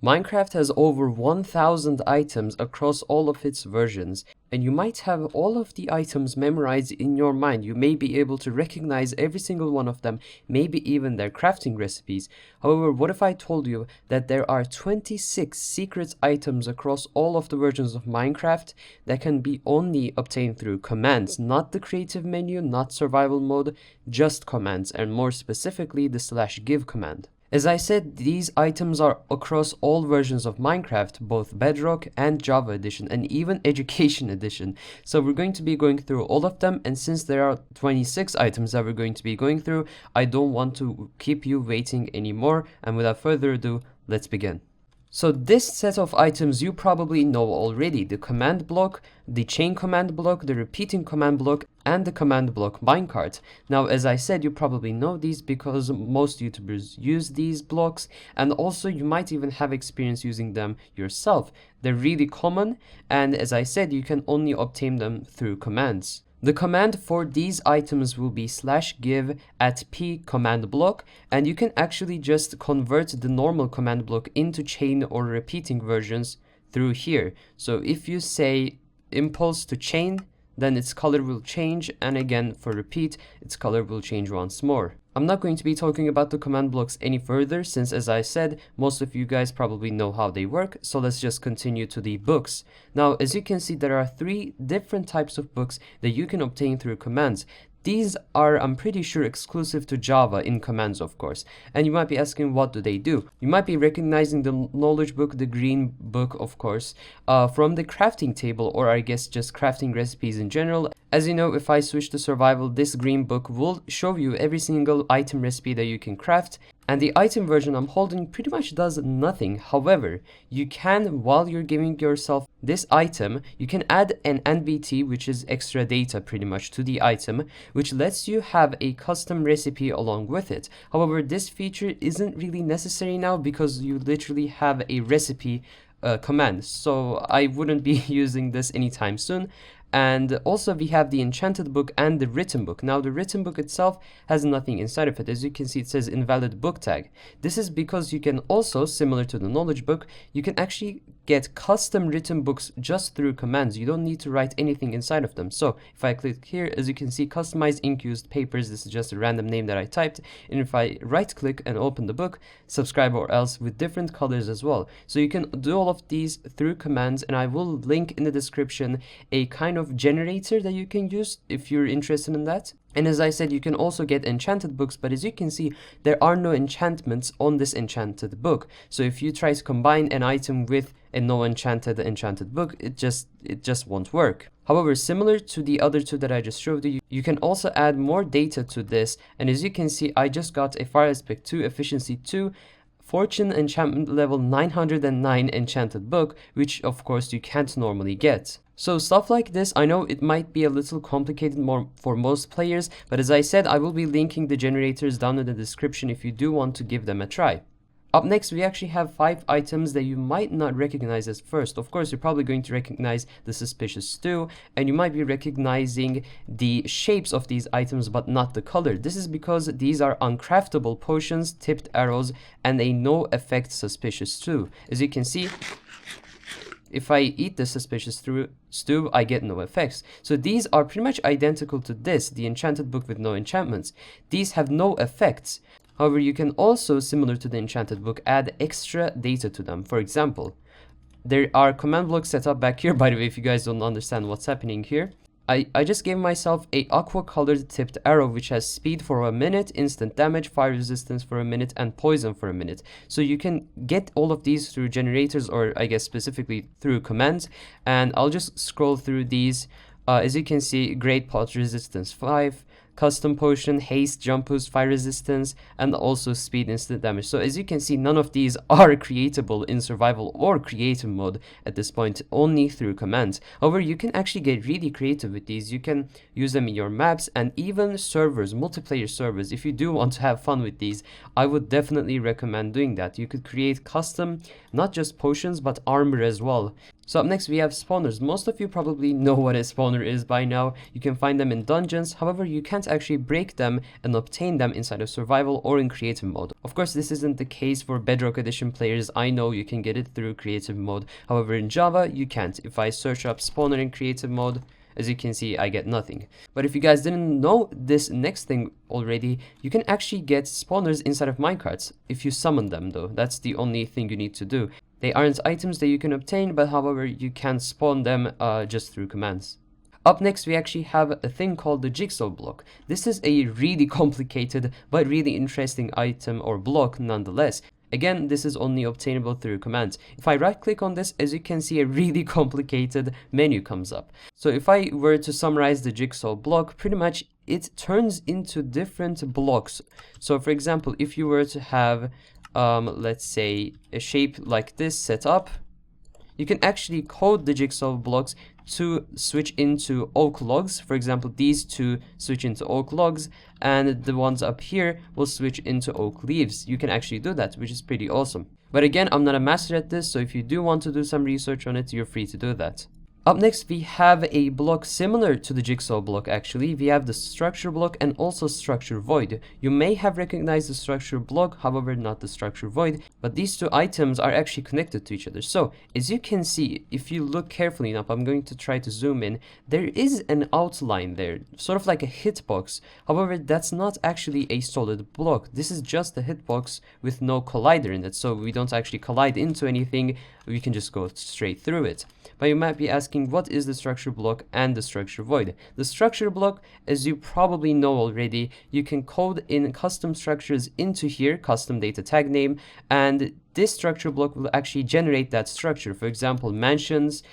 Minecraft has over 1000 items across all of its versions, and you might have all of the items memorized in your mind. You may be able to recognize every single one of them, maybe even their crafting recipes. However, what if I told you that there are 26 secret items across all of the versions of Minecraft that can be only obtained through commands, not the creative menu, not survival mode, just commands, and more specifically the /give command. As I said, these items are across all versions of Minecraft, both Bedrock and Java Edition, and even Education Edition. So we're going to be going through all of them, and since there are 26 items that we're going to be going through, I don't want to keep you waiting anymore, and without further ado, let's begin. So this set of items you probably know already: the command block, the chain command block, the repeating command block, and the command block minecart. Now, as I said, you probably know these because most YouTubers use these blocks, and also you might even have experience using them yourself. They're really common, and as I said, you can only obtain them through commands. The command for these items will be /give at p command block, and you can actually just convert the normal command block into chain or repeating versions through here. So if you say impulse to chain, then its color will change, and again for repeat, its color will change once more. I'm not going to be talking about the command blocks any further since, as I said, most of you guys probably know how they work, so let's just continue to the books. Now, as you can see, there are 3 different types of books that you can obtain through commands. These are, I'm pretty sure, exclusive to Java in commands, of course. And you might be asking, what do they do? You might be recognizing the knowledge book, the green book, of course, from the crafting table, or I guess just crafting recipes in general. As you know, if I switch to survival, this green book will show you every single item recipe that you can craft. And the item version I'm holding pretty much does nothing. However, you can, while you're giving yourself this item, you can add an NBT, which is extra data pretty much, to the item, which lets you have a custom recipe along with it. However, this feature isn't really necessary now because you literally have a recipe command, so I wouldn't be using this anytime soon. And also we have the enchanted book and the written book. Now the written book itself has nothing inside of it. As you can see, it says invalid book tag. This is because you can also, similar to the knowledge book, you can actually get custom written books just through commands. You don't need to write anything inside of them. So if I click here, as you can see, customize ink used papers, this is just a random name that I typed. And if I right click and open the book, subscribe or else, with different colors as well. So you can do all of these through commands, and I will link in the description a kind of generator that you can use if you're interested in that. And as I said, you can also get enchanted books, but as you can see, there are no enchantments on this enchanted book. So if you try to combine an item with a no enchanted book, it just won't work. However, similar to the other 2 that I just showed you, you can also add more data to this. And as you can see, I just got a fire aspect 2, efficiency 2, fortune enchantment level 909 enchanted book, which of course you can't normally get. So stuff like this, I know it might be a little complicated more for most players, but as I said, I will be linking the generators down in the description if you do want to give them a try. Up next, we actually have 5 items that you might not recognize at first. Of course, you're probably going to recognize the suspicious stew, and you might be recognizing the shapes of these items, but not the color. This is because these are uncraftable potions, tipped arrows, and a no effect suspicious stew. As you can see, if I eat the suspicious stew, I get no effects. So these are pretty much identical to this, the enchanted book with no enchantments. These have no effects. However, you can also, similar to the enchanted book, add extra data to them. For example, there are command blocks set up back here. By the way, if you guys don't understand what's happening here, I just gave myself a aqua colored tipped arrow, which has speed for 1 minute, instant damage, fire resistance for 1 minute, and poison for 1 minute. So you can get all of these through generators, or I guess specifically through commands. And I'll just scroll through these. As you can see, great pot resistance 5, custom potion, haste, jump boost, fire resistance, and also speed, instant damage. So as you can see, none of these are creatable in survival or creative mode at this point, only through commands. However, you can actually get really creative with these. You can use them in your maps and even servers, multiplayer servers. If you do want to have fun with these, I would definitely recommend doing that. You could create custom, not just potions, but armor as well. So up next we have spawners. Most of you probably know what a spawner is by now. You can find them in dungeons, however you can't actually break them and obtain them inside of survival or in creative mode. Of course this isn't the case for Bedrock Edition players. I know you can get it through creative mode, however in Java you can't. If I search up spawner in creative mode, as you can see, I get nothing. But if you guys didn't know this next thing already, you can actually get spawners inside of minecarts if you summon them though. That's the only thing you need to do. They aren't items that you can obtain, but however you can spawn them just through commands. Up next we actually have a thing called the Jigsaw Block. This is a really complicated but really interesting item or block nonetheless. Again, this is only obtainable through commands. If I right click on this, as you can see, a really complicated menu comes up. So if I were to summarize the Jigsaw Block, pretty much it turns into different blocks. So for example, if you were to have let's say a shape like this set up, you can actually code the Jigsaw blocks to switch into oak logs. For example, these two switch into oak logs, and the ones up here will switch into oak leaves. You can actually do that, which is pretty awesome. But again, I'm not a master at this, so if you do want to do some research on it, you're free to do that. Up next, we have a block similar to the Jigsaw block actually. We have the structure block and also structure void. You may have recognized the structure block, however not the structure void, but these two items are actually connected to each other. So as you can see, if you look carefully enough, I'm going to try to zoom in, there is an outline there, sort of like a hitbox. However, that's not actually a solid block. This is just a hitbox with no collider in it, so we don't actually collide into anything, we can just go straight through it. But you might be asking, what is the structure block and the structure void? The structure block, as you probably know already, you can code in custom structures into here, custom data tag name, and this structure block will actually generate that structure. For example, mansions,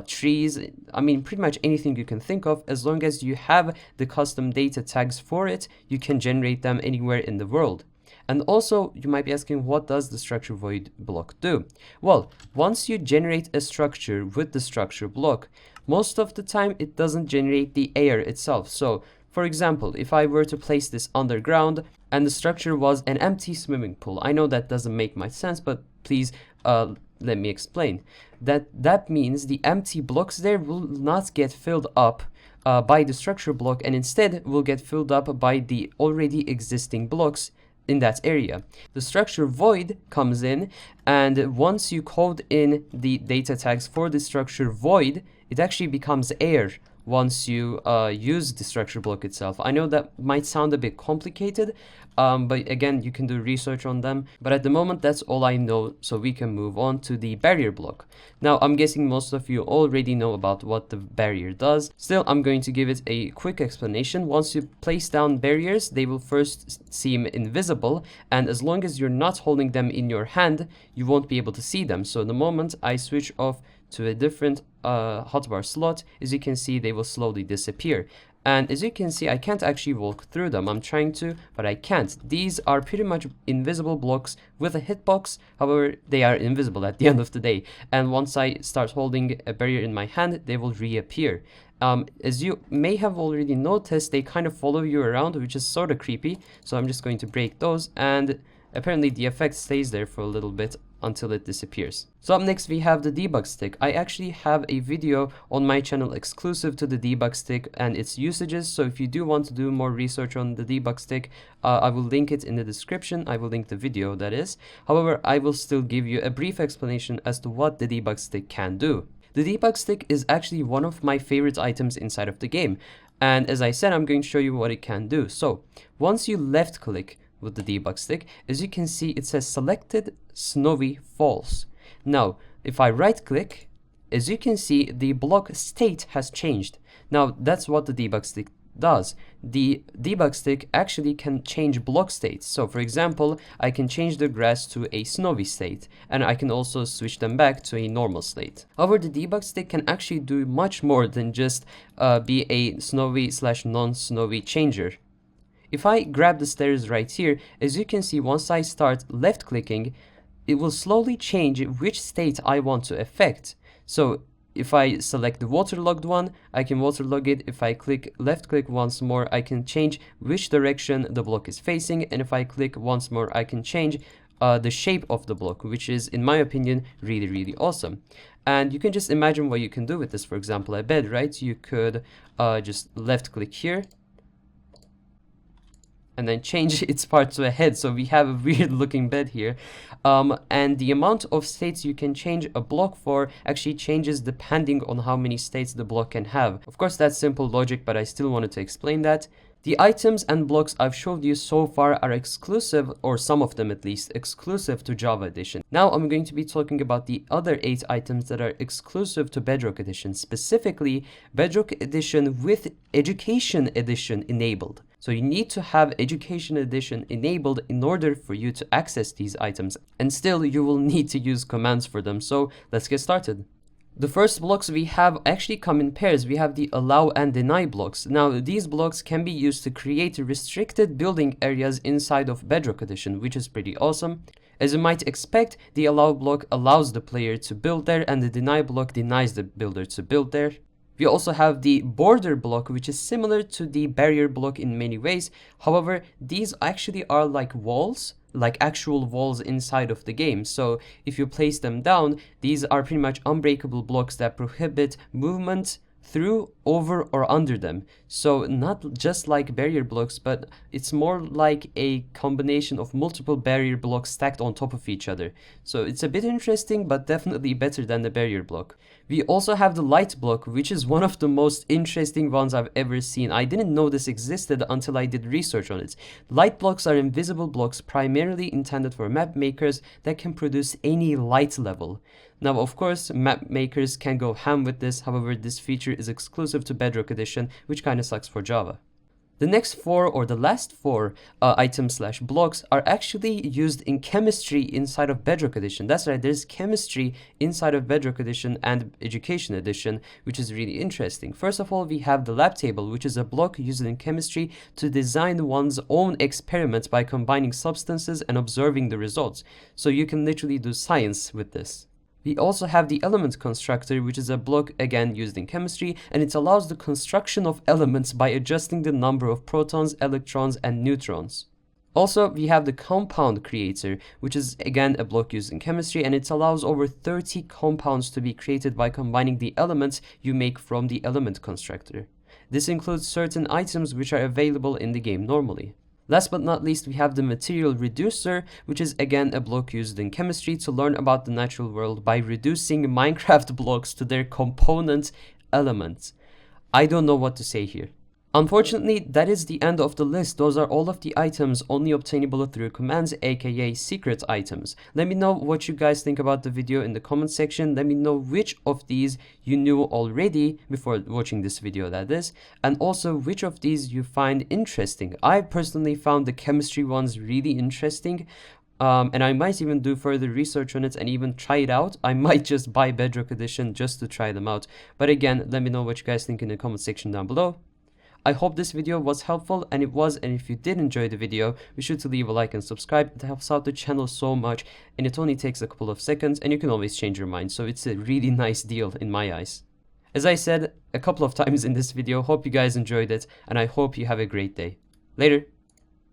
trees, I mean pretty much anything you can think of. As long as you have the custom data tags for it, you can generate them anywhere in the world. And also, you might be asking, what does the structure void block do? Well, once you generate a structure with the structure block, most of the time it doesn't generate the air itself. So, for example, if I were to place this underground and the structure was an empty swimming pool, I know that doesn't make much sense, but please let me explain. That means the empty blocks there will not get filled up by the structure block, and instead will get filled up by the already existing blocks in that area. The structure void comes in, and once you code in the data tags for the structure void, it actually becomes air once you use the structure block itself. I know that might sound a bit complicated, but again, you can do research on them. But at the moment, that's all I know, so we can move on to the barrier block. Now, I'm guessing most of you already know about what the barrier does. Still, I'm going to give it a quick explanation. Once you place down barriers, they will first seem invisible, and as long as you're not holding them in your hand, you won't be able to see them. So the moment I switch off to a different hotbar slot, as you can see, they will slowly disappear. And as you can see, I can't actually walk through them. I'm trying to, but I can't. These are pretty much invisible blocks with a hitbox. However, they are invisible at the end of the day. And once I start holding a barrier in my hand, they will reappear. As you may have already noticed, they kind of follow you around, which is sort of creepy. So I'm just going to break those, and apparently the effect stays there for a little bit until it disappears. So up next we have the debug stick. I actually have a video on my channel exclusive to the debug stick and its usages, so if you do want to do more research on the debug stick, I will link it in the description. I will link the video, that is. However, I will still give you a brief explanation as to what the debug stick can do. The debug stick is actually one of my favorite items inside of the game, and as I said, I'm going to show you what it can do. So once you left click with the debug stick, as you can see, it says selected snowy false. Now if I right click, as you can see, the block state has changed. Now that's what the debug stick does. The debug stick actually can change block states. So for example, I can change the grass to a snowy state, and I can also switch them back to a normal state. However, the debug stick can actually do much more than just be a snowy / non-snowy changer. If I grab the stairs right here, as you can see, once I start left clicking, it will slowly change which state I want to affect. So if I select the waterlogged one, I can waterlog it. If I left click once more, I can change which direction the block is facing, and if I click once more, I can change the shape of the block, which is, in my opinion, really, really awesome. And you can just imagine what you can do with this. For example, a bed, right? You could just left click here and then change its part to a head. So we have a weird looking bed here. And the amount of states you can change a block for actually changes depending on how many states the block can have. Of course, that's simple logic, but I still wanted to explain that. The items and blocks I've showed you so far are exclusive, or some of them at least, exclusive to Java Edition. Now I'm going to be talking about the other 8 items that are exclusive to Bedrock Edition, specifically Bedrock Edition with Education Edition enabled. So you need to have Education Edition enabled in order for you to access these items, and still you will need to use commands for them. So let's get started. The first blocks we have actually come in pairs. We have the allow and deny blocks. Now, these blocks can be used to create restricted building areas inside of Bedrock Edition, which is pretty awesome. As you might expect, the allow block allows the player to build there, and the deny block denies the builder to build there. We also have the border block, which is similar to the barrier block in many ways. However, these actually are like walls, like actual walls inside of the game. So if you place them down, these are pretty much unbreakable blocks that prohibit movement through, over, or under them. So not just like barrier blocks, but it's more like a combination of multiple barrier blocks stacked on top of each other. So it's a bit interesting, but definitely better than the barrier block. We also have the light block, which is one of the most interesting ones I've ever seen. I didn't know this existed until I did research on it. Light blocks are invisible blocks primarily intended for map makers that can produce any light level. Now, of course, map makers can go ham with this. However, this feature is exclusive to Bedrock Edition, which kind of sucks for Java. The next 4, or the last 4 items / blocks are actually used in chemistry inside of Bedrock Edition. That's right, there's chemistry inside of Bedrock Edition and Education Edition, which is really interesting. First of all, we have the lab table, which is a block used in chemistry to design one's own experiments by combining substances and observing the results. So you can literally do science with this. We also have the element constructor, which is a block again used in chemistry, and it allows the construction of elements by adjusting the number of protons, electrons, and neutrons. Also, we have the compound creator, which is again a block used in chemistry, and it allows over 30 compounds to be created by combining the elements you make from the element constructor. This includes certain items which are available in the game normally. Last but not least, we have the material reducer, which is again a block used in chemistry to learn about the natural world by reducing Minecraft blocks to their component elements. I don't know what to say here. Unfortunately, that is the end of the list. Those are all of the items only obtainable through commands, aka secret items. Let me know what you guys think about the video in the comment section. Let me know which of these you knew already before watching this video, that is, and also which of these you find interesting. I personally found the chemistry ones really interesting. And I might even do further research on it and even try it out. I might just buy Bedrock Edition just to try them out. But again, let me know what you guys think in the comment section down below. I hope this video was helpful, and it was, and if you did enjoy the video, be sure to leave a like and subscribe. It helps out the channel so much, and it only takes a couple of seconds, and you can always change your mind, so it's a really nice deal in my eyes. As I said a couple of times in this video, hope you guys enjoyed it, and I hope you have a great day. Later!